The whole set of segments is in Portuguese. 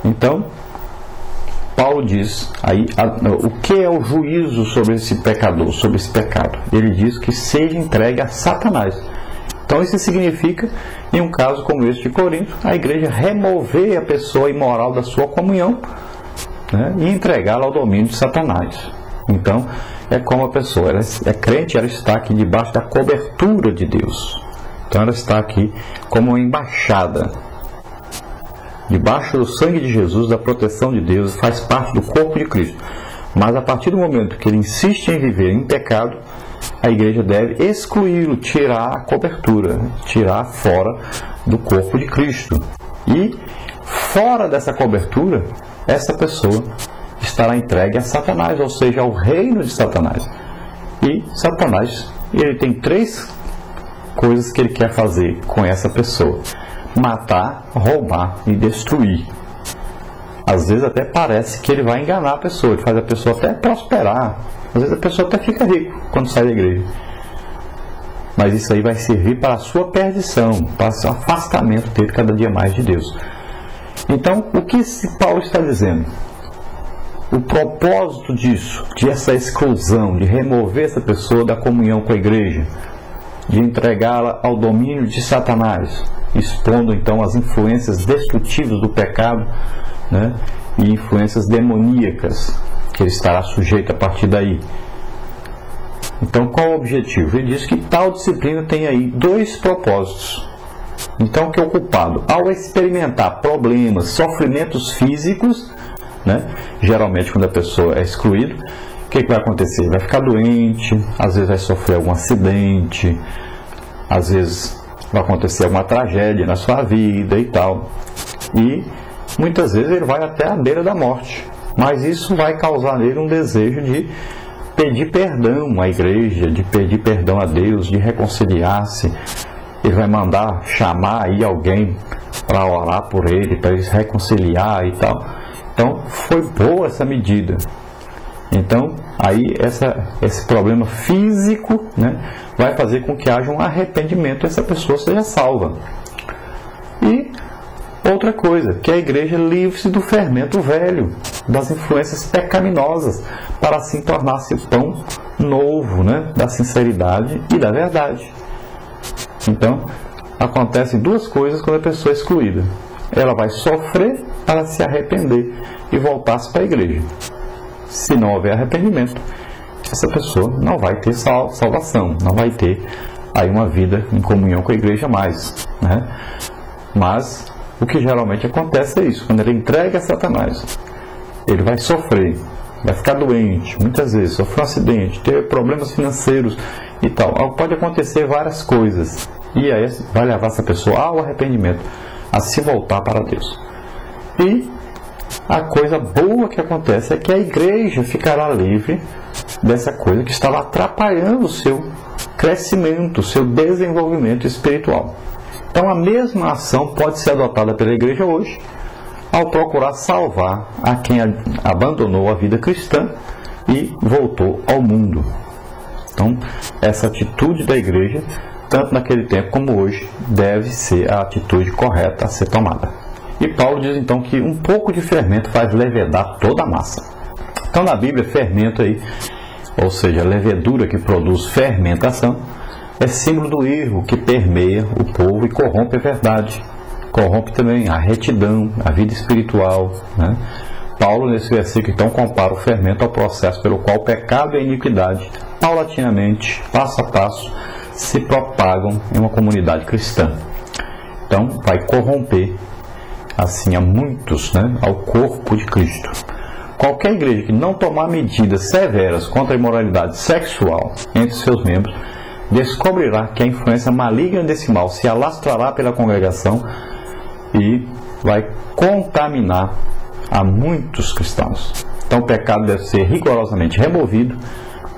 Então, Paulo diz aí o que é o juízo sobre esse pecador, sobre esse pecado. Ele diz que seja entregue a Satanás. Então isso significa, em um caso como esse de Corinto, a igreja remover a pessoa imoral da sua comunhão, né, e entregá-la ao domínio de Satanás. Então é como a pessoa ela é crente, ela está aqui debaixo da cobertura de Deus. Então ela está aqui como uma embaixada, debaixo do sangue de Jesus, da proteção de Deus, faz parte do corpo de Cristo. Mas a partir do momento que ele insiste em viver em pecado, a igreja deve excluí-lo, tirar a cobertura, tirar fora do corpo de Cristo. E fora dessa cobertura, essa pessoa estará entregue a Satanás, ou seja, ao reino de Satanás. E Satanás, ele tem 3 coisas que ele quer fazer com essa pessoa: matar, roubar e destruir. Às vezes até parece que ele vai enganar a pessoa, ele faz a pessoa até prosperar. Às vezes a pessoa até fica rica quando sai da igreja. Mas isso aí vai servir para a sua perdição, para o seu afastamento dele cada dia mais de Deus. Então, o que Paulo está dizendo? O propósito disso, de essa exclusão, de remover essa pessoa da comunhão com a igreja, de entregá-la ao domínio de Satanás, expondo então as influências destrutivas do pecado, né, e influências demoníacas que ele estará sujeito a partir daí. Então, qual o objetivo? Ele diz que tal disciplina tem aí 2 propósitos. Então, que o culpado, ao experimentar problemas, sofrimentos físicos, né, geralmente quando a pessoa é excluída, o que vai acontecer? Vai ficar doente, às vezes vai sofrer algum acidente, às vezes vai acontecer alguma tragédia na sua vida e tal. E muitas vezes ele vai até a beira da morte. Mas isso vai causar nele um desejo de pedir perdão à igreja, de pedir perdão a Deus, de reconciliar-se. Ele vai mandar chamar aí alguém para orar por ele, para ele se reconciliar e tal. Então, foi boa essa medida. Então, aí esse problema físico, né, vai fazer com que haja um arrependimento e essa pessoa seja salva. E outra coisa, que a igreja livre-se do fermento velho, das influências pecaminosas, para assim tornar-se pão novo, né, da sinceridade e da verdade. Então, acontecem 2 coisas quando a pessoa é excluída. Ela vai sofrer para se arrepender e voltar-se para a igreja. Se não houver arrependimento, essa pessoa não vai ter salvação, não vai ter aí uma vida em comunhão com a igreja mais, né? Mas o que geralmente acontece é isso: quando ele entrega a Satanás, ele vai sofrer, vai ficar doente, muitas vezes sofrer um acidente, ter problemas financeiros e tal. Pode acontecer várias coisas, e aí vai levar essa pessoa ao arrependimento, a se voltar para Deus. E a coisa boa que acontece é que a igreja ficará livre dessa coisa que estava atrapalhando o seu crescimento, o seu desenvolvimento espiritual. Então a mesma ação pode ser adotada pela igreja hoje, ao procurar salvar a quem abandonou a vida cristã e voltou ao mundo. Então, essa atitude da igreja, tanto naquele tempo como hoje, deve ser a atitude correta a ser tomada. E Paulo diz então que um pouco de fermento faz levedar toda a massa. Então na Bíblia, fermento aí, ou seja, a levedura que produz fermentação, é símbolo do erro que permeia o povo e corrompe a verdade. Corrompe também a retidão, a vida espiritual, né? Paulo, nesse versículo, então, compara o fermento ao processo pelo qual o pecado e a iniquidade, paulatinamente, passo a passo, se propagam em uma comunidade cristã. Então, vai corromper, assim, a muitos, né, ao corpo de Cristo. Qualquer igreja que não tomar medidas severas contra a imoralidade sexual entre seus membros, descobrirá que a influência maligna desse mal se alastrará pela congregação e vai contaminar a muitos cristãos. Então o pecado deve ser rigorosamente removido,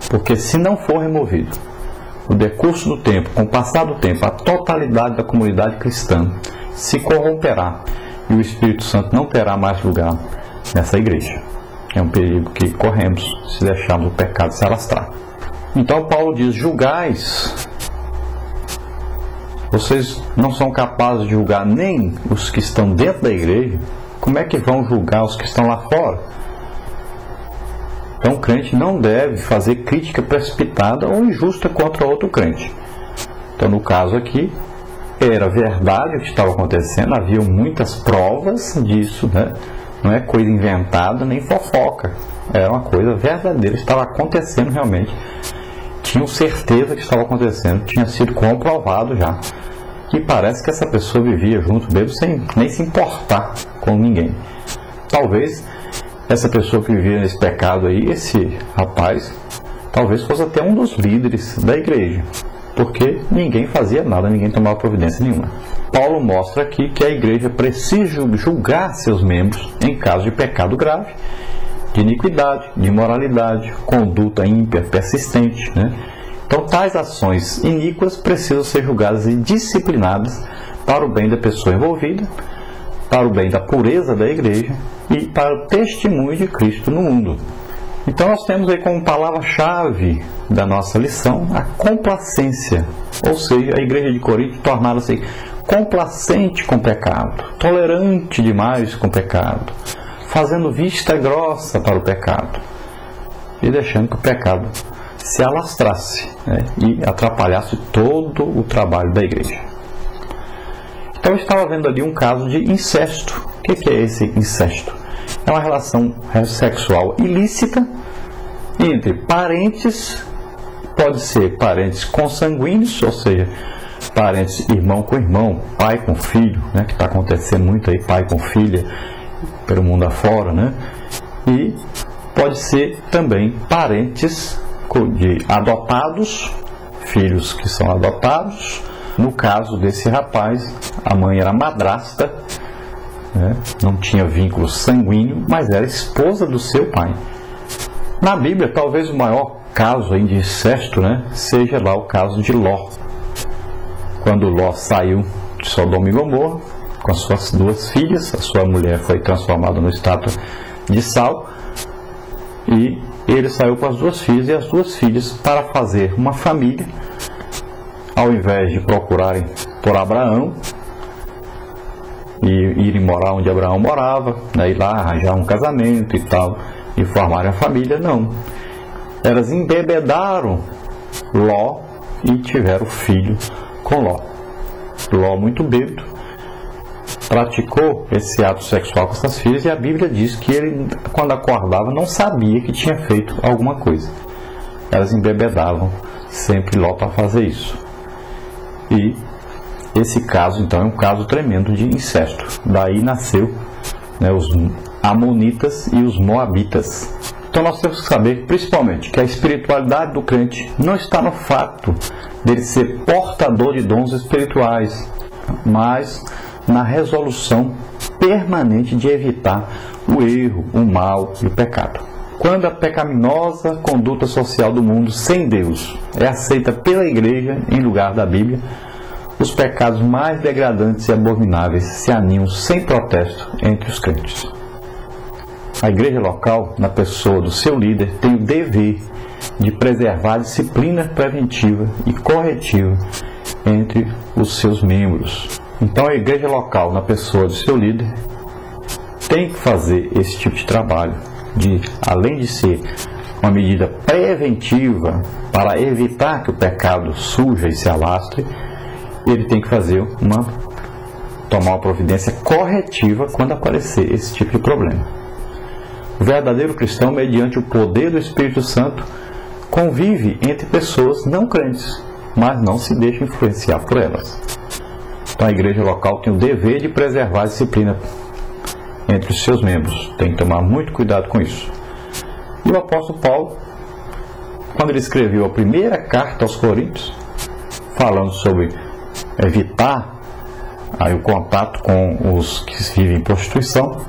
porque se não for removido, no decurso do tempo, com o passar do tempo, a totalidade da comunidade cristã se corromperá e o Espírito Santo não terá mais lugar nessa igreja. É um perigo que corremos se deixarmos o pecado se alastrar. Então Paulo diz: julgais. Vocês não são capazes de julgar nem os que estão dentro da igreja, como é que vão julgar os que estão lá fora? Então o crente não deve fazer crítica precipitada ou injusta contra outro crente. Então no caso aqui, era verdade o que estava acontecendo, havia muitas provas disso, né? Não é coisa inventada nem fofoca, era uma coisa verdadeira, estava acontecendo realmente. Tinham certeza que estava acontecendo, tinha sido comprovado já. E parece que essa pessoa vivia junto mesmo sem nem se importar com ninguém. Talvez essa pessoa que vivia nesse pecado aí, esse rapaz, talvez fosse até um dos líderes da igreja, porque ninguém fazia nada, ninguém tomava providência nenhuma. Paulo mostra aqui que a igreja precisa julgar seus membros em caso de pecado grave, de iniquidade, de imoralidade, conduta ímpia, persistente, né? Então tais ações iníquas precisam ser julgadas e disciplinadas para o bem da pessoa envolvida, para o bem da pureza da igreja e para o testemunho de Cristo no mundo. Então nós temos aí como palavra-chave da nossa lição a complacência, ou seja, a igreja de Corinto tornara-se complacente com o pecado, tolerante demais com o pecado, fazendo vista grossa para o pecado e deixando que o pecado se alastrasse, né, e atrapalhasse todo o trabalho da igreja. Então eu estava vendo ali um caso de incesto. O que é esse incesto? É uma relação sexual ilícita entre parentes, pode ser parentes consanguíneos, ou seja, parentes irmão com irmão, pai com filho, né, que está acontecendo muito aí, pai com filha, pelo mundo afora, né? E pode ser também parentes de adotados, filhos que são adotados. No caso desse rapaz, a mãe era madrasta, né? Não tinha vínculo sanguíneo, mas era esposa do seu pai. Na Bíblia, talvez o maior caso aí de incesto, né, seja lá o caso de Ló. Quando Ló saiu de Sodoma e Gomorra com as suas duas filhas, a sua mulher foi transformada numa estátua de sal, e ele saiu com as duas filhas, e as duas filhas, para fazer uma família, ao invés de procurarem por Abraão e irem morar onde Abraão morava, né, ir lá arranjar um casamento e tal, e formarem a família, não. Elas embebedaram Ló e tiveram filho com Ló. Ló, muito bêbado, praticou esse ato sexual com essas filhas, e a Bíblia diz que ele, quando acordava, não sabia que tinha feito alguma coisa. Elas embebedavam sempre Ló para fazer isso. E esse caso, então, é um caso tremendo de incesto. Daí nasceu, né, os Amonitas e os Moabitas. Então nós temos que saber, principalmente, que a espiritualidade do crente não está no fato dele ser portador de dons espirituais, mas na resolução permanente de evitar o erro, o mal e o pecado. Quando a pecaminosa conduta social do mundo sem Deus é aceita pela igreja em lugar da Bíblia, os pecados mais degradantes e abomináveis se aninham sem protesto entre os crentes. A igreja local, na pessoa do seu líder, tem o dever de preservar a disciplina preventiva e corretiva entre os seus membros. Então a igreja local, na pessoa do seu líder, tem que fazer esse tipo de trabalho, de, além de ser uma medida preventiva para evitar que o pecado surja e se alastre, ele tem que tomar uma providência corretiva quando aparecer esse tipo de problema. O verdadeiro cristão, mediante o poder do Espírito Santo, convive entre pessoas não crentes, mas não se deixa influenciar por elas. Então a igreja local tem o dever de preservar a disciplina entre os seus membros. Tem que tomar muito cuidado com isso. E o apóstolo Paulo, quando ele escreveu a primeira carta aos Coríntios, falando sobre evitar aí o contato com os que vivem em prostituição,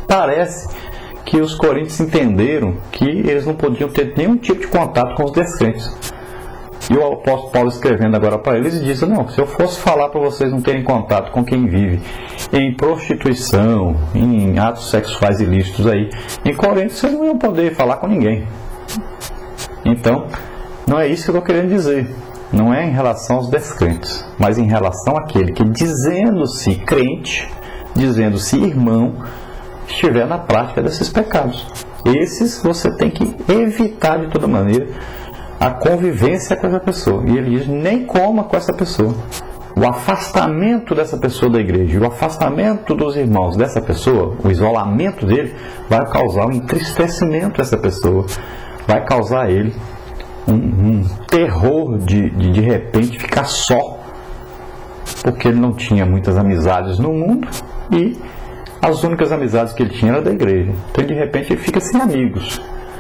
parece que os coríntios entenderam que eles não podiam ter nenhum tipo de contato com os descrentes. E o apóstolo Paulo, escrevendo agora para eles, diz: não, se eu fosse falar para vocês não terem contato com quem vive em prostituição, em atos sexuais ilícitos aí, em Corinto, vocês não iam poder falar com ninguém. Então, não é isso que eu estou querendo dizer. Não é em relação aos descrentes, mas em relação àquele que, dizendo-se crente, dizendo-se irmão, estiver na prática desses pecados. Esses você tem que evitar de toda maneira a convivência com essa pessoa. E ele diz, nem coma com essa pessoa. O afastamento dessa pessoa da igreja, o afastamento dos irmãos dessa pessoa, o isolamento dele, vai causar um entristecimento a essa pessoa, vai causar a ele um terror de repente ficar só, porque ele não tinha muitas amizades no mundo e as únicas amizades que ele tinha eram da igreja. Então de repente ele fica sem amigos.